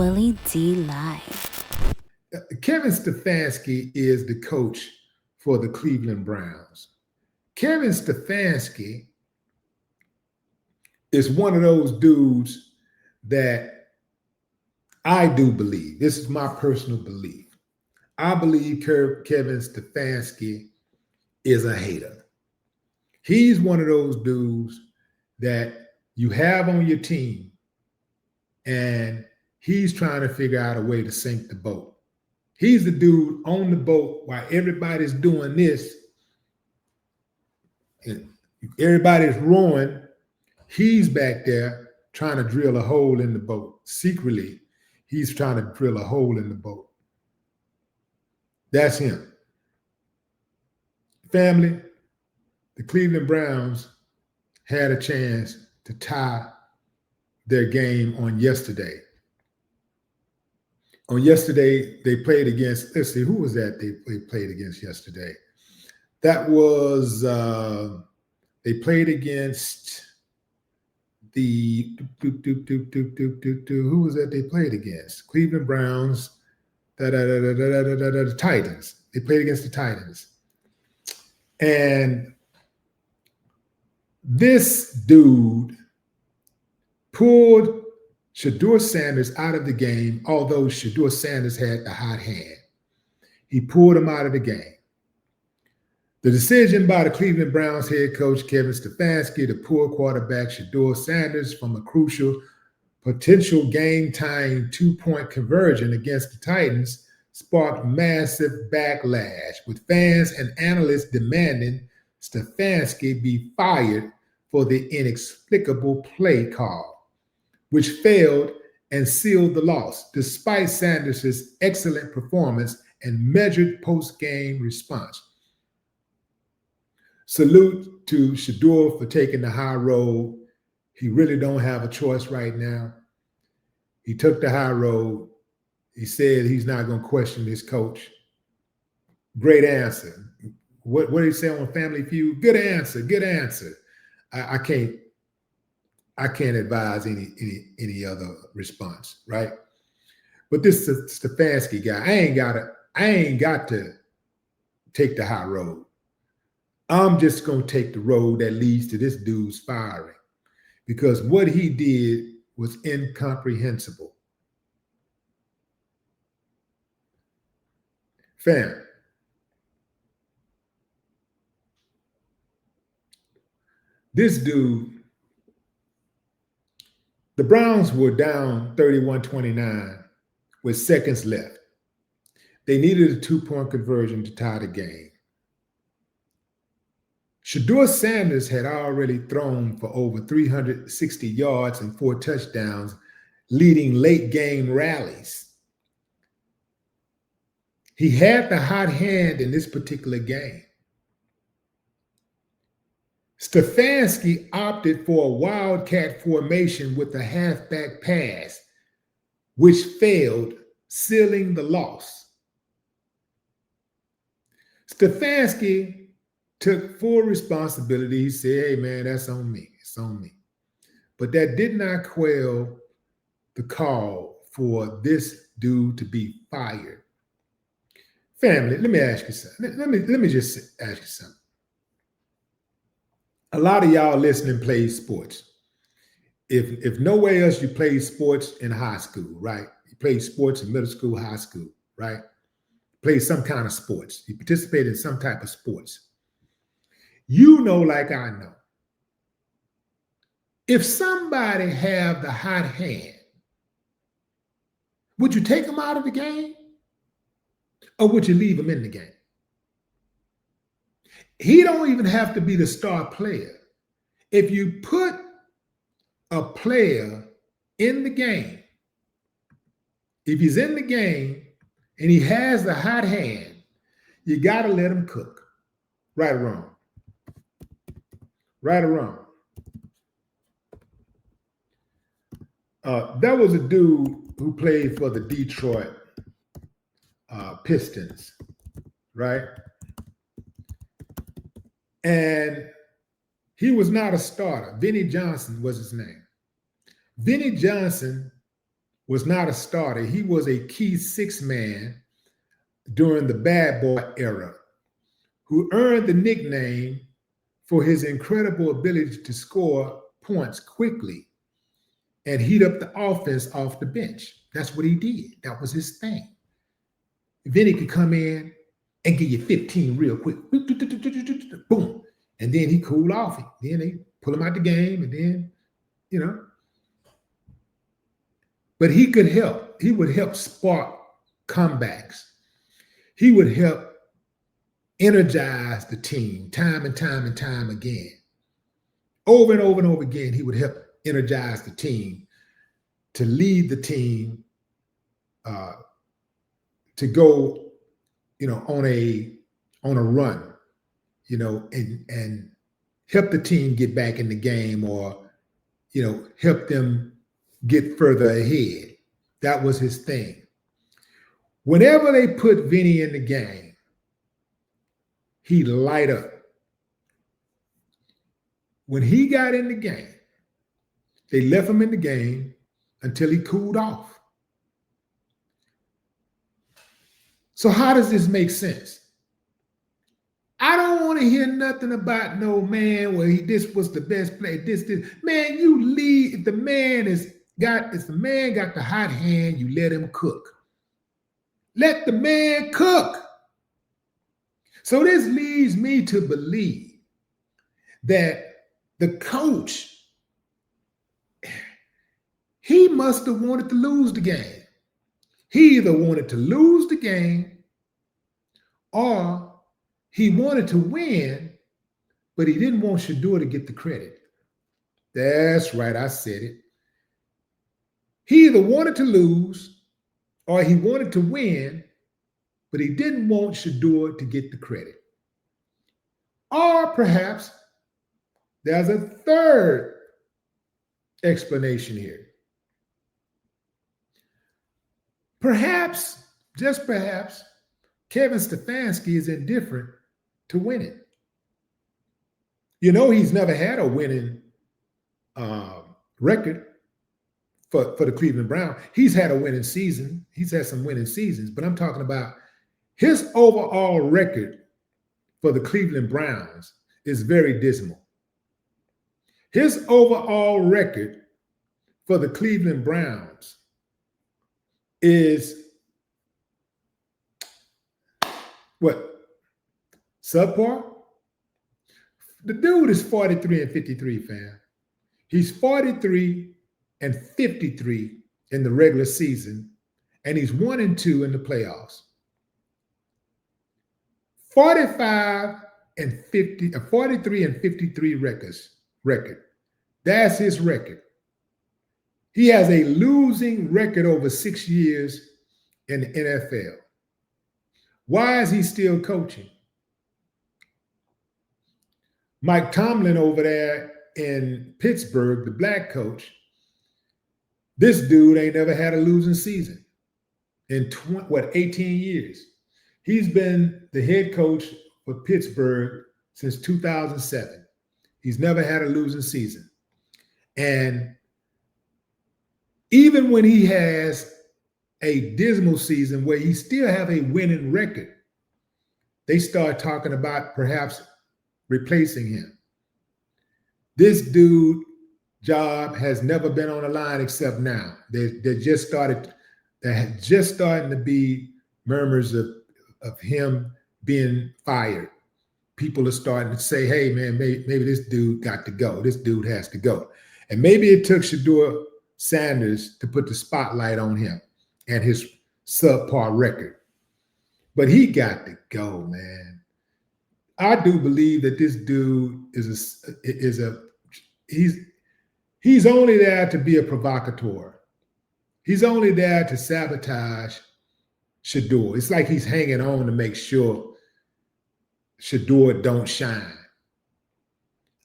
Willie D Live. Kevin Stefanski is the coach for the Cleveland Browns. Kevin Stefanski is one of those dudes that I do believe. This is my personal belief. I believe Kevin Stefanski is a hater. He's one of those dudes that you have on your team and he's trying to figure out a way to sink the boat. He's the dude on the boat while everybody's doing this and everybody's rowing. He's back there trying to drill a hole in the boat. Secretly, he's trying to drill a hole in the boat. That's him. Family, the Cleveland Browns had a chance to tie their game on yesterday. On yesterday, they played against, let's see, who was that they played against yesterday? That was, they played against the, who was that they played against? Cleveland Browns, the Titans. They played against the Titans. And this dude pulled Shedeur Sanders out of the game, although Shedeur Sanders had the hot hand. He pulled him out of the game. The decision by the Cleveland Browns head coach Kevin Stefanski to pull quarterback Shedeur Sanders from a crucial potential game-tying two-point conversion against the Titans sparked massive backlash, with fans and analysts demanding Stefanski be fired for the inexplicable play call, which failed and sealed the loss, despite Sanders' excellent performance and measured post-game response. Salute to Shedeur for taking the high road. He really don't have a choice right now. He took the high road. He said he's not going to question his coach. Great answer. What did he say on Family Feud? Good answer. Good answer. I can't advise any other response, right? But this Stefanski guy, I ain't got to take the high road. I'm just going to take the road that leads to this dude's firing, because what he did was incomprehensible. Fam, this dude, the Browns were down 31-29 with seconds left. They needed a two-point conversion to tie the game. Shedeur Sanders had already thrown for over 360 yards and 4 touchdowns, leading late game rallies. He had the hot hand in this particular game. Stefanski opted for a wildcat formation with a halfback pass, which failed, sealing the loss. Stefanski took full responsibility. He said, hey, man, that's on me. It's on me. But that did not quell the call for this dude to be fired. Family, let me ask you something. Let me just ask you something. A lot of y'all listening play sports. If nowhere else you play sports in high school, right? You play sports in middle school, high school, right? Play some kind of sports. You participate in some type of sports. You know, like I know, if somebody have the hot hand, would you take them out of the game? Or would you leave him in the game? He don't even have to be the star player. If you put a player in the game, if he's in the game and he has the hot hand, you got to let him cook. Right or wrong? Right or wrong? That was a dude who played for the Detroit Pistons, right? And he was not a starter. Vinnie Johnson was his name. Vinnie Johnson was not a starter. He was a key six man during the bad boy era, who earned the nickname for his incredible ability to score points quickly and heat up the offense off the bench. That's what he did. That was his thing. Vinny could come in and give you 15 real quick. Boom. And then he cool off. Then they pull him out the game, and then, But he could help. He would help spark comebacks. He would help energize the team time and time and time again. Over and over and over again, he would help energize the team, to lead the team to go, on a run, and help the team get back in the game, or, help them get further ahead. That was his thing. Whenever they put Vinny in the game, he'd light up. When he got in the game, they left him in the game until he cooled off. So how does this make sense? I don't want to hear nothing about no man where this was the best play. This. Man, you lead. If the man got the hot hand, you let him cook. Let the man cook. So this leads me to believe that the coach, he must have wanted to lose the game. He either wanted to lose the game or he wanted to win, but he didn't want Shedeur to get the credit. That's right, I said it. He either wanted to lose or he wanted to win, but he didn't want Shedeur to get the credit. Or perhaps there's a third explanation here. Perhaps, just perhaps, Kevin Stefanski is indifferent to winning. He's never had a winning record for the Cleveland Browns. He's had a winning season. He's had some winning seasons, but I'm talking about his overall record for the Cleveland Browns is very dismal. His overall record for the Cleveland Browns is what? Subpar? The dude is 43-53, fam. He's 43-53 in the regular season, and he's 1-2 in the playoffs. 43-53 record. That's his record. He has a losing record over 6 years in the NFL. Why is he still coaching? Mike Tomlin over there in Pittsburgh, the black coach, this dude ain't never had a losing season in 18 years. He's been the head coach for Pittsburgh since 2007. He's never had a losing season. And even when he has a dismal season where he still have a winning record, they start talking about perhaps replacing him. This dude's job has never been on the line except now. They're just starting to be murmurs of him being fired. People are starting to say, hey, man, maybe this dude got to go. This dude has to go. And maybe it took Shedeur Sanders to put the spotlight on him and his subpar record. But he got to go, man. I do believe that this dude he's only there to be a provocateur. He's only there to sabotage Shedeur. It's like he's hanging on to make sure Shedeur don't shine.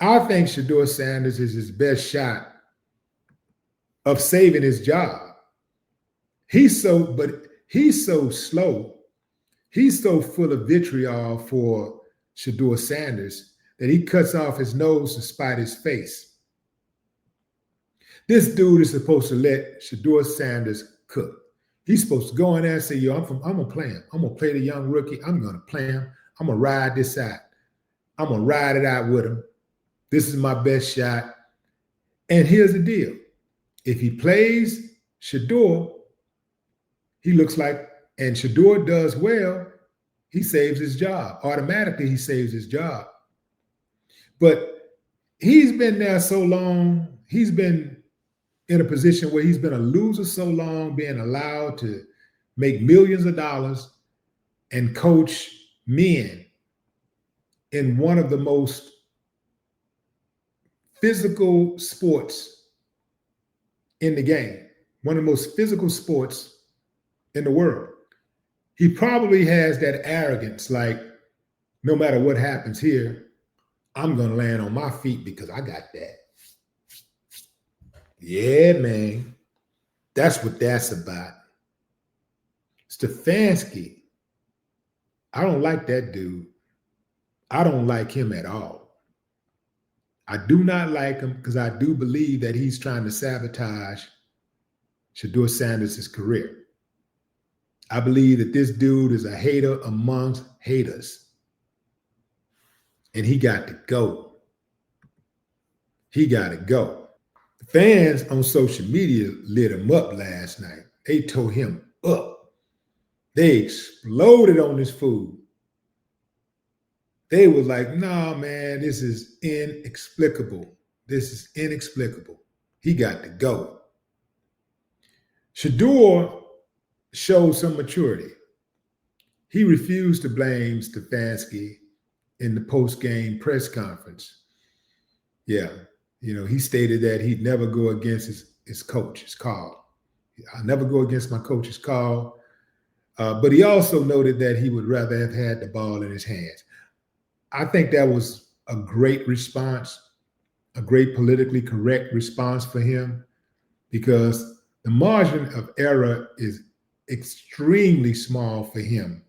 I think Shedeur Sanders is his best shot of saving his job. He's so slow. He's so full of vitriol for Shedeur Sanders that he cuts off his nose to spite his face. This dude is supposed to let Shedeur Sanders cook. He's supposed to go in there and say, yo, I'm gonna play him. I'm gonna play the young rookie. I'm gonna play him. I'm gonna ride this out. I'm gonna ride it out with him. This is my best shot. And here's the deal. If he plays Shedeur, he looks like, and Shedeur does well, he saves his job. Automatically, he saves his job. But he's been there so long. He's been in a position where he's been a loser so long, being allowed to make millions of dollars and coach men in one of the most physical sports in the game, one of the most physical sports in the world. He probably has that arrogance, like, no matter what happens here, I'm going to land on my feet because I got that. Yeah, man. That's what that's about. Stefanski, I don't like that dude. I don't like him at all. I do not like him because I do believe that he's trying to sabotage Shedeur Sanders' career. I believe that this dude is a hater amongst haters. And he got to go. He got to go. The fans on social media lit him up last night. They tore him up. They exploded on this fool. They was like, nah, man, this is inexplicable. This is inexplicable. He got to go. Shedeur showed some maturity. He refused to blame Stefanski in the post-game press conference. Yeah, he stated that he'd never go against his coach's call. I'll never go against my coach's call. But he also noted that he would rather have had the ball in his hands. I think that was a great response, a great politically correct response for him, because the margin of error is extremely small for him.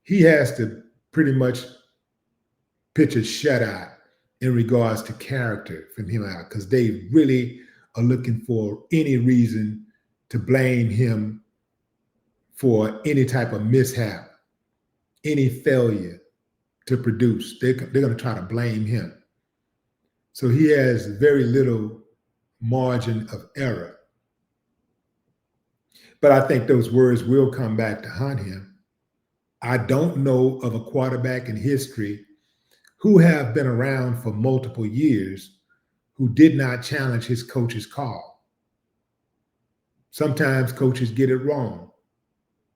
He has to pretty much pitch a shutout in regards to character from him out, because they really are looking for any reason to blame him for any type of mishap, any failure to produce. They're going to try to blame him. So he has very little margin of error. But I think those words will come back to haunt him. I don't know of a quarterback in history who have been around for multiple years who did not challenge his coach's call. Sometimes coaches get it wrong.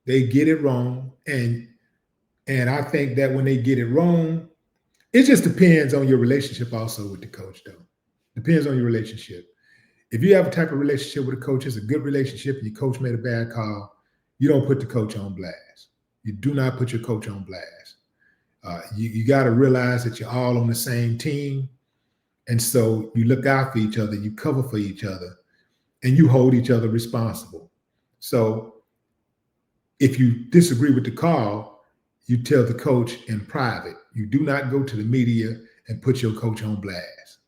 They get it wrong. And I think that when they get it wrong, it just depends on your relationship also with the coach, though. Depends on your relationship. If you have a type of relationship with a coach, it's a good relationship, and your coach made a bad call, you don't put the coach on blast. You do not put your coach on blast. You got to realize that you're all on the same team. And so you look out for each other, you cover for each other, and you hold each other responsible. So if you disagree with the call, you tell the coach in private. You do not go to the media and put your coach on blast.